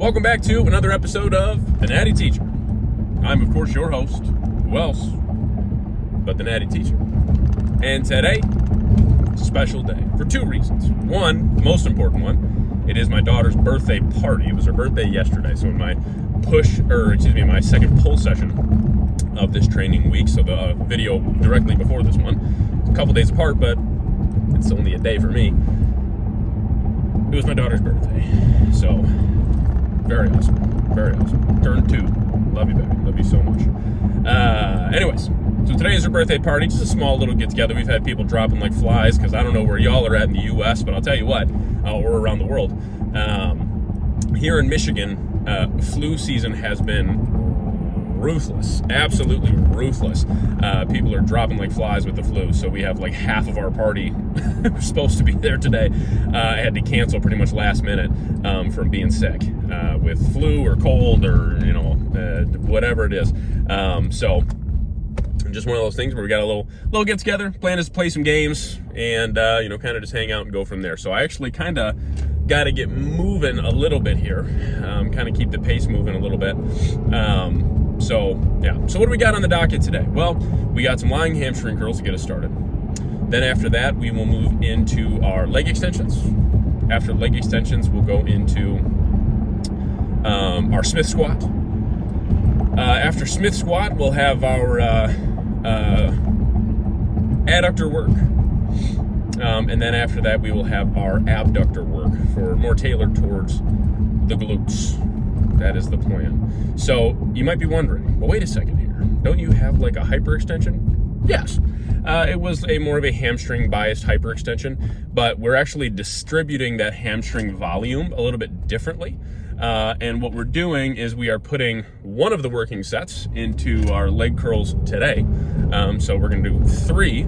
Welcome back to another episode of The Natty Teacher. I'm, of course, your host. Who else but The Natty Teacher? And today, it's a special day for two reasons. One, the most important one, it is my daughter's birthday party. It was her birthday yesterday, so in my my second pull session of this training week, so the video directly before this one, it's a couple days apart, but it's only a day for me. It was my daughter's birthday, so very awesome, very awesome. Turned 2. Love you, baby. Love you so much. Anyways, so today is her birthday party, just a small little get-together. We've had people dropping like flies, because I don't know where y'all are at in the U.S., but I'll tell you what, or around the world. Here in Michigan, flu season has been ruthless, absolutely ruthless. People are dropping like flies with the flu, so we have like half of our party we're supposed to be there today. I had to cancel pretty much last minute from being sick with flu or cold or whatever it is. So just one of those things where we got a little get together. Plan is to play some games and kind of just hang out and go from there. So I actually kind of got to get moving a little bit here, kind of keep the pace moving a little bit. So what do we got on the docket today? Well, we got some lying hamstring curls to get us started. Then after that, we will move into our leg extensions. After leg extensions, we'll go into our Smith squat. After Smith squat, we'll have our adductor work. And then after that, we will have our abductor work for more tailored towards the glutes. That is the plan. So you might be wondering, well, wait a second here. Don't you have like a hyperextension? Yes. It was more of a hamstring biased hyperextension, but we're actually distributing that hamstring volume a little bit differently. And what we're doing is we are putting one of the working sets into our leg curls today. So we're going to do 3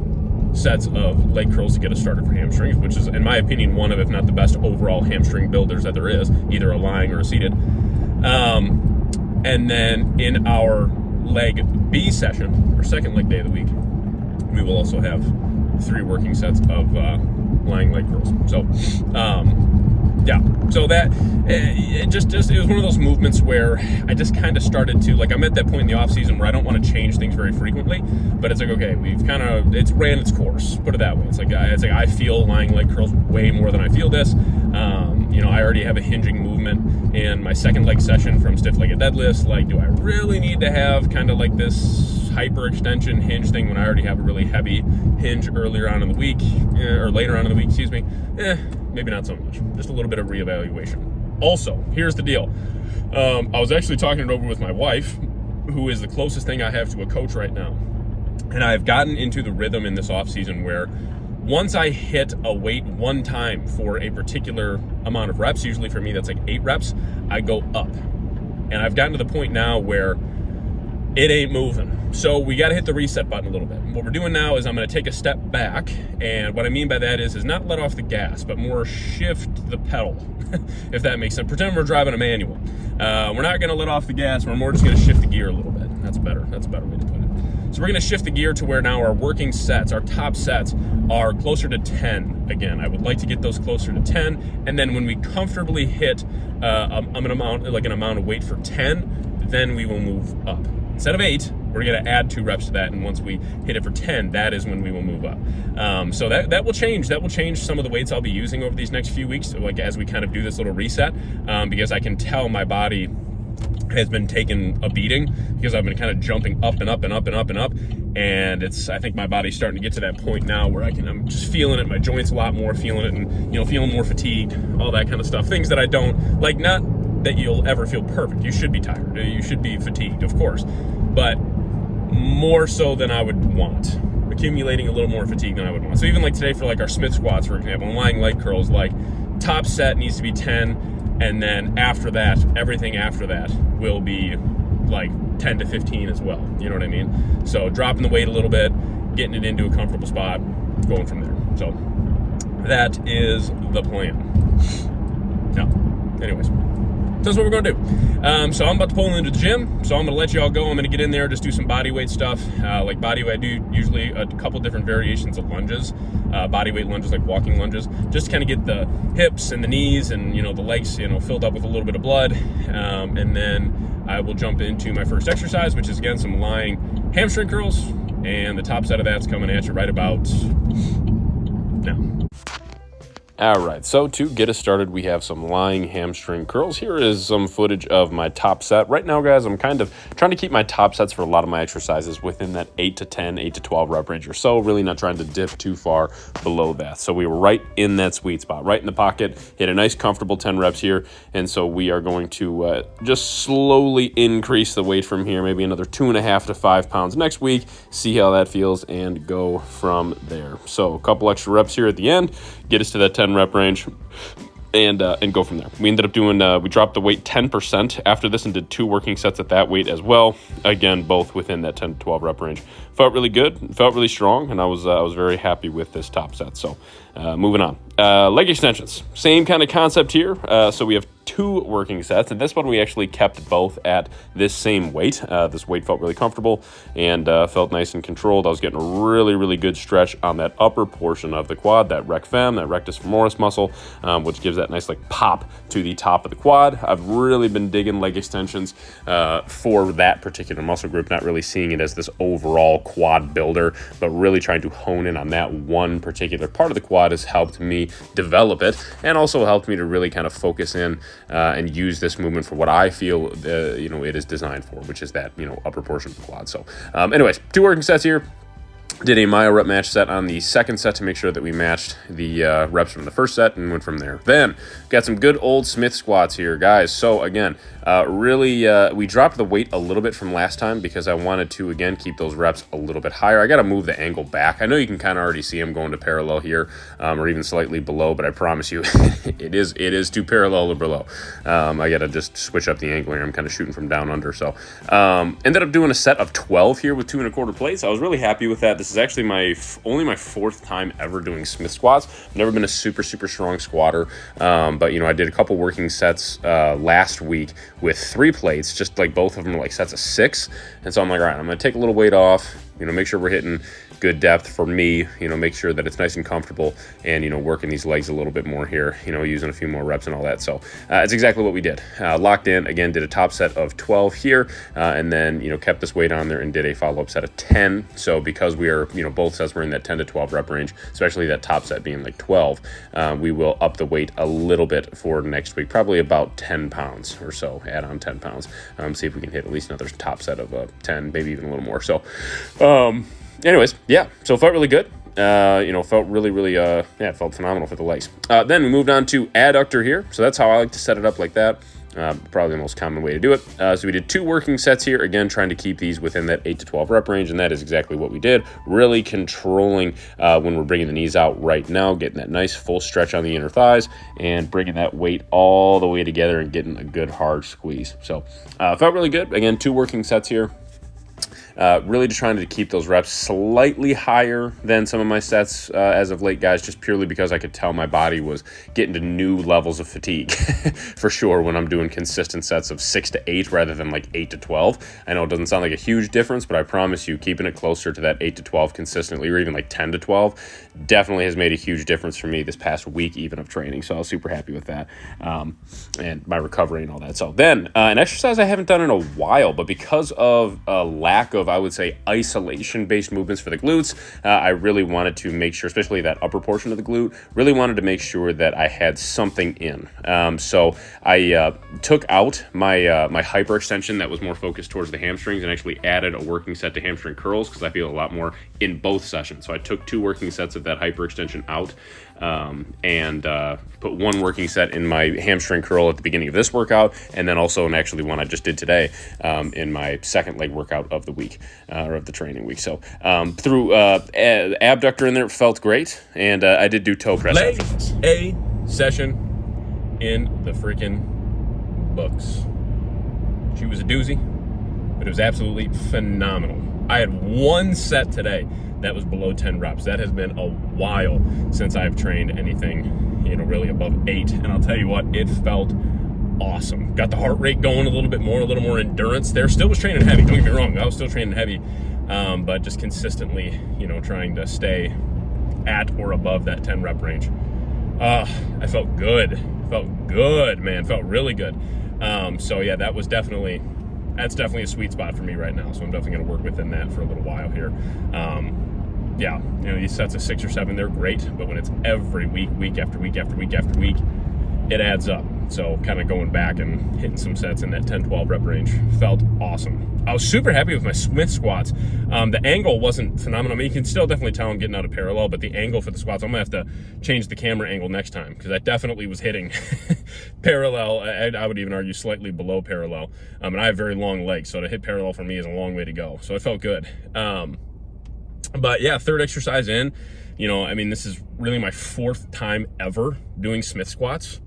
sets of leg curls to get us started for hamstrings, which is, in my opinion, one of, if not the best overall hamstring builders that there is, either a lying or a seated. And then in our leg B session, or second leg day of the week, we will also have 3 working sets of lying leg curls. So, so that it was one of those movements where I just kind of started to, like, I'm at that point in the off season where I don't want to change things very frequently, but it's like, okay, it's ran its course, put it that way. It's like I feel lying leg curls way more than I feel this. I already have a hinging movement in my second leg session from stiff-legged deadlifts. Like, do I really need to have kind of like this hyperextension hinge thing when I already have a really heavy hinge earlier on in the week, or later on in the week, excuse me? Maybe not so much. Just a little bit of reevaluation. Also, here's the deal. I was actually talking it over with my wife, who is the closest thing I have to a coach right now. And I've gotten into the rhythm in this off season where once I hit a weight one time for a particular amount of reps, usually for me that's like 8 reps, I go up. And I've gotten to the point now where it ain't moving. So we got to hit the reset button a little bit. What we're doing now is I'm going to take a step back. And what I mean by that is not let off the gas, but more shift the pedal, if that makes sense. Pretend we're driving a manual. We're not going to let off the gas. We're more just going to shift the gear a little bit. That's a better way to put it. So we're going to shift the gear to where now our working sets, our top sets, are closer to 10 again. I would like to get those closer to 10. And then when we comfortably hit an amount of weight for 10, then we will move up. Instead of 8, we're going to add 2 reps to that, and once we hit it for 10, that is when we will move up. So that will change. That will change some of the weights I'll be using over these next few weeks, like as we kind of do this little reset, because I can tell my body has been taking a beating because I've been kind of jumping up and up and up and up and up, and I think my body's starting to get to that point now where I'm just feeling it, my joints a lot more, feeling it, and feeling more fatigued, all that kind of stuff. Things that I don't like. Not that you'll ever feel perfect. You should be tired. You should be fatigued, of course, but more so than I would want. Accumulating a little more fatigue than I would want. So even like today for like our Smith squats, for example, and lying leg curls, like top set needs to be 10. And then after that, everything after that will be like 10 to 15 as well. You know what I mean? So dropping the weight a little bit, getting it into a comfortable spot, going from there. So that is the plan. Now, anyways, that's what we're gonna do. So I'm about to pull into the gym, so I'm gonna let y'all go. I'm gonna get in there, just do some body weight stuff. Like body weight, I do usually a couple different variations of lunges, body weight lunges, like walking lunges, just to kind of get the hips and the knees and, you know, the legs, you know, filled up with a little bit of blood. And then I will jump into my first exercise, which is, again, some lying hamstring curls, and the top set of that's coming at you right about now. All right, so to get us started, we have some lying hamstring curls. Here is some footage of my top set. Right now, guys, I'm kind of trying to keep my top sets for a lot of my exercises within that 8 to 10, 8 to 12 rep range or so, really not trying to dip too far below that. So we were right in that sweet spot, right in the pocket, hit a nice comfortable 10 reps here. And so we are going to just slowly increase the weight from here, maybe another 2.5 to 5 pounds next week, see how that feels, and go from there. So a couple extra reps here at the end, get us to that 10 rep range, and go from there. We ended up doing, we dropped the weight 10% after this and did 2 working sets at that weight as well. Again, both within that 10 to 12 rep range. Felt really good, felt really strong, and I was very happy with this top set. So moving on. Leg extensions, same kind of concept here. So we have 2 working sets, and this one we actually kept both at this same weight. This weight felt really comfortable and felt nice and controlled. I was getting a really, really good stretch on that upper portion of the quad, that rec fem, that rectus femoris muscle, which gives that nice like pop to the top of the quad. I've really been digging leg extensions for that particular muscle group, not really seeing it as this overall quad builder, but really trying to hone in on that one particular part of the quad has helped me develop it, and also helped me to really kind of focus in and use this movement for what I feel you know, it is designed for, which is that, you know, upper portion of the quad. So anyways, 2 working sets here. Did a myo rep match set on the second set to make sure that we matched the reps from the first set, and went from there. Then got some good old Smith squats here, guys. So again, really we dropped the weight a little bit from last time because I wanted to, again, keep those reps a little bit higher. I got to move the angle back. I know you can kind of already see I'm going to parallel here, or even slightly below, but I promise you it is too parallel or below. I got to just switch up the angle here. I'm kind of shooting from down under. So ended up doing a set of 12 here with 2 1/4 plates. I was really happy with that. This is actually only my 4th time ever doing Smith squats. I've never been a super strong squatter, but you know, I did a couple working sets last week with 3 plates, just like both of them are like sets of 6, and so I'm like, all right, I'm gonna take a little weight off, you know, make sure we're hitting good depth for me, you know, make sure that it's nice and comfortable, and, you know, working these legs a little bit more here, you know, using a few more reps and all that. So it's exactly what we did. Locked in, again, did a top set of 12 here, and then, you know, kept this weight on there and did a follow-up set of 10. So because we are, you know, both sets were in that 10 to 12 rep range, especially that top set being like 12, we will up the weight a little bit for next week, probably about 10 pounds or so, add on 10 pounds, see if we can hit at least another top set of 10, maybe even a little more. So anyways, yeah, so it felt really good. You know, felt really, yeah, it felt phenomenal for the legs. Then we moved on to adductor here. So that's how I like to set it up, like that. Probably the most common way to do it. So we did 2 working sets here, again, trying to keep these within that 8 to 12 rep range, and that is exactly what we did. Really controlling when we're bringing the knees out right now, getting that nice full stretch on the inner thighs, and bringing that weight all the way together and getting a good hard squeeze. So felt really good. Again, 2 working sets here. Really just trying to keep those reps slightly higher than some of my sets as of late, guys, just purely because I could tell my body was getting to new levels of fatigue for sure when I'm doing consistent sets of 6 to 8 rather than like 8 to 12. I know it doesn't sound like a huge difference, but I promise you, keeping it closer to that 8 to 12 consistently, or even like 10 to 12, definitely has made a huge difference for me this past week even of training. So I was super happy with that, and my recovery and all that. So then an exercise I haven't done in a while, but because of a lack of, I would say, isolation-based movements for the glutes, I really wanted to make sure, especially that upper portion of the glute, really wanted to make sure that I had something in. So I took out my my hyperextension that was more focused towards the hamstrings, and actually added a working set to hamstring curls because I feel a lot more in both sessions. So I took 2 working sets of that hyperextension out, and put 1 working set in my hamstring curl at the beginning of this workout, and then also, and actually one I just did today, in my second leg workout of the week, or of the training week. So threw abductor in there, felt great, and I did do toe press. Leg a session in the freaking books. She was a doozy, but it was absolutely phenomenal. I had 1 set today that was below 10 reps. That has been a while since I've trained anything, you know, really above 8. And I'll tell you what, it felt awesome. Got the heart rate going a little bit more, a little more endurance there. Still was training heavy, don't get me wrong, I was still training heavy, but just consistently, you know, trying to stay at or above that 10 rep range. I felt good, man, felt really good. So yeah, that's definitely a sweet spot for me right now. So I'm definitely going to work within that for a little while here. Yeah, you know, these sets of 6 or 7, they're great, but when it's every week, week after week after week after week, it adds up. So kind of going back and hitting some sets in that 10, 12 rep range felt awesome. I was super happy with my Smith squats. The angle wasn't phenomenal. I mean, you can still definitely tell I'm getting out of parallel, but the angle for the squats, I'm gonna have to change the camera angle next time, because I definitely was hitting parallel. I would even argue slightly below parallel. And I have very long legs, so to hit parallel for me is a long way to go. So it felt good. But yeah, 3rd exercise in, you know, I mean, this is really my 4th time ever doing Smith squats.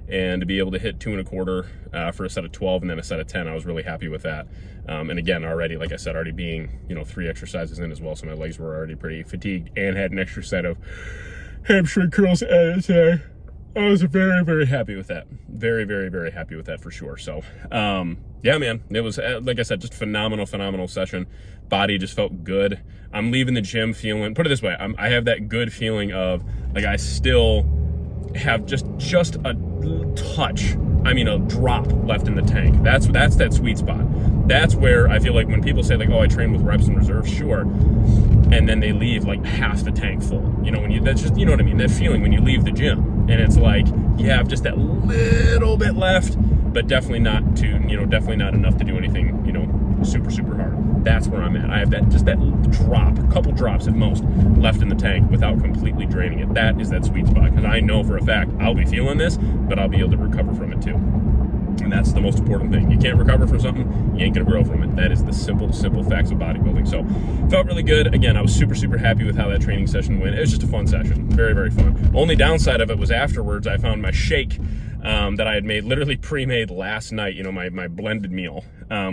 And to be able to hit 2 1/4 for a set of 12 and then a set of 10, I was really happy with that. And again, already, like I said, already being, you know, 3 exercises in as well, so my legs were already pretty fatigued and had an extra set of hamstring curls added today. I was very, very happy with that. Very, very, very happy with that for sure. So, yeah, man, it was, like I said, just phenomenal session. Body just felt good. I'm leaving the gym feeling, put it this way, I have that good feeling of, like, I still have just a touch, I mean a drop left in the tank. That's that sweet spot. That's where I feel like when people say like, oh, I train with reps and reserve, sure, and then they leave like half the tank full, you know, when you, that's just, you know what I mean, that feeling when you leave the gym and it's like you have just that little bit left, but definitely not enough to do anything, you know, super hard. That's where I'm at. I have that drop, a couple drops at most left in the tank without completely draining it. That is that sweet spot, because I know for a fact I'll be feeling this, but I'll be able to recover from it too. And that's the most important thing. You can't recover from something, you ain't gonna grow from it. That is the simple facts of bodybuilding. So felt really good. Again, I was super happy with how that training session went. It was just a fun session, very fun. Only downside of it was afterwards I found my shake that I had made, literally pre-made last night, you know, my blended meal,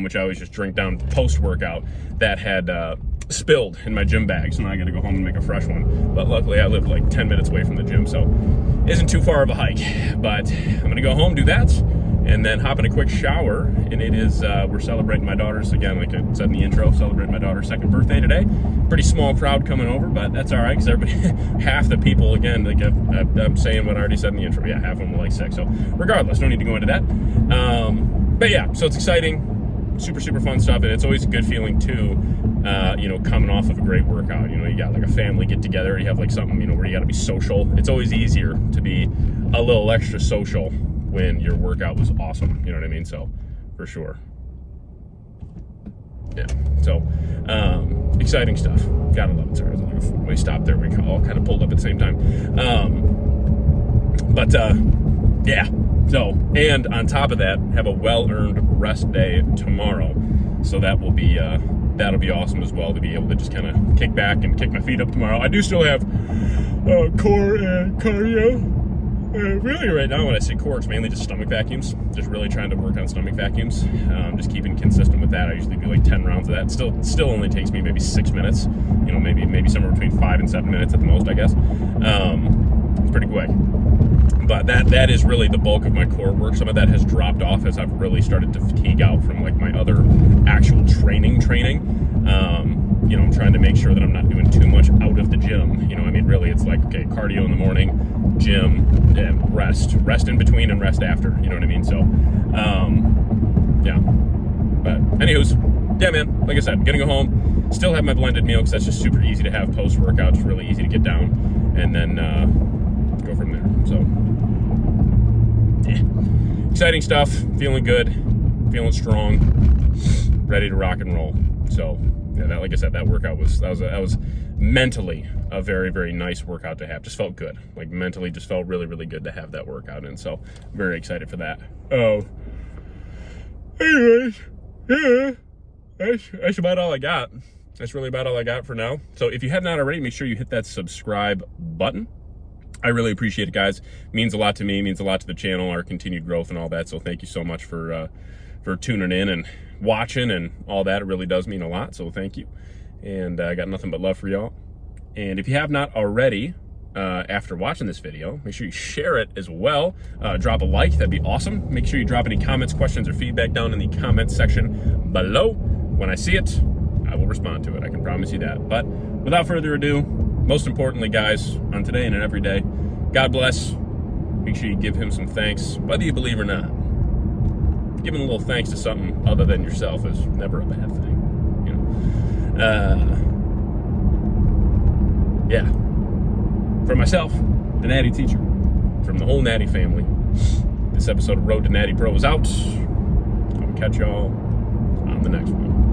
which I always just drink down post-workout, that had spilled in my gym bag, so now I gotta go home and make a fresh one. But luckily I live like 10 minutes away from the gym, so isn't too far of a hike. But I'm gonna go home, do that, and then hop in a quick shower. And it is, we're celebrating my daughter's, again, like I said in the intro, celebrating my daughter's 2nd birthday today. Pretty small crowd coming over, but that's all right, because everybody, half the people, again, like I'm saying what I already said in the intro, yeah, half of them were like sick. So regardless, no need to go into that. But yeah, so it's exciting, super fun stuff, and it's always a good feeling too, you know, coming off of a great workout. You know, you got like a family get together, you have like something, you know, where you got to be social. It's always easier to be a little extra social when your workout was awesome, you know what I mean? So for sure, yeah, so exciting stuff, gotta love it. Sorry, it was like a 4-way stop there, we all kind of pulled up at the same time. But yeah, so, and on top of that, have a well-earned rest day tomorrow, so that will be that'll be awesome as well, to be able to just kind of kick back and kick my feet up tomorrow. I do still have core and cardio. Really right now when I say core, it's mainly just stomach vacuums, just really trying to work on stomach vacuums, just keeping consistent with that. I usually do like 10 rounds of that. Still only takes me maybe 6 minutes, you know, maybe somewhere between 5 and 7 minutes at the most, I guess. It's pretty quick, but that is really the bulk of my core work. Some of that has dropped off as I've really started to fatigue out from like my other actual training. You know, I'm trying to make sure that I'm not doing too much out of the gym. You know, I mean, really, it's like, okay, cardio in the morning, gym, and rest in between and rest after. You know what I mean? So, yeah. But anywho's, yeah, man. Like I said, gonna go home. Still have my blended meal because that's just super easy to have post workout. Just really easy to get down, and then go from there. So, yeah, exciting stuff. Feeling good, feeling strong, ready to rock and roll. So. Yeah, that, like I said, that workout was mentally a very nice workout to have. Just felt good. Like mentally just felt really good to have that workout, and so very excited for that. Oh, anyways, yeah, that's about all I got. That's really about all I got for now. So if you have not already, make sure you hit that subscribe button. I really appreciate it, guys. It means a lot to me, means a lot to the channel, our continued growth and all that. So thank you so much for tuning in and watching and all that. It really does mean a lot, so thank you. And I got nothing but love for y'all. And if you have not already, after watching this video. Make sure you share it as well. Drop a like, that'd be awesome. Make sure you drop any comments, questions, or feedback down in the comments section below. When I see it, I will respond to it. I can promise you that. But without further ado, most importantly, guys, on today and every day, God bless. Make sure you give him some thanks, whether you believe or not. Giving a little thanks to something other than yourself is never a bad thing. You know. Yeah. For myself, the Natty teacher, from the whole Natty family, this episode of Road to Natty Pro is out. I will catch y'all on the next one.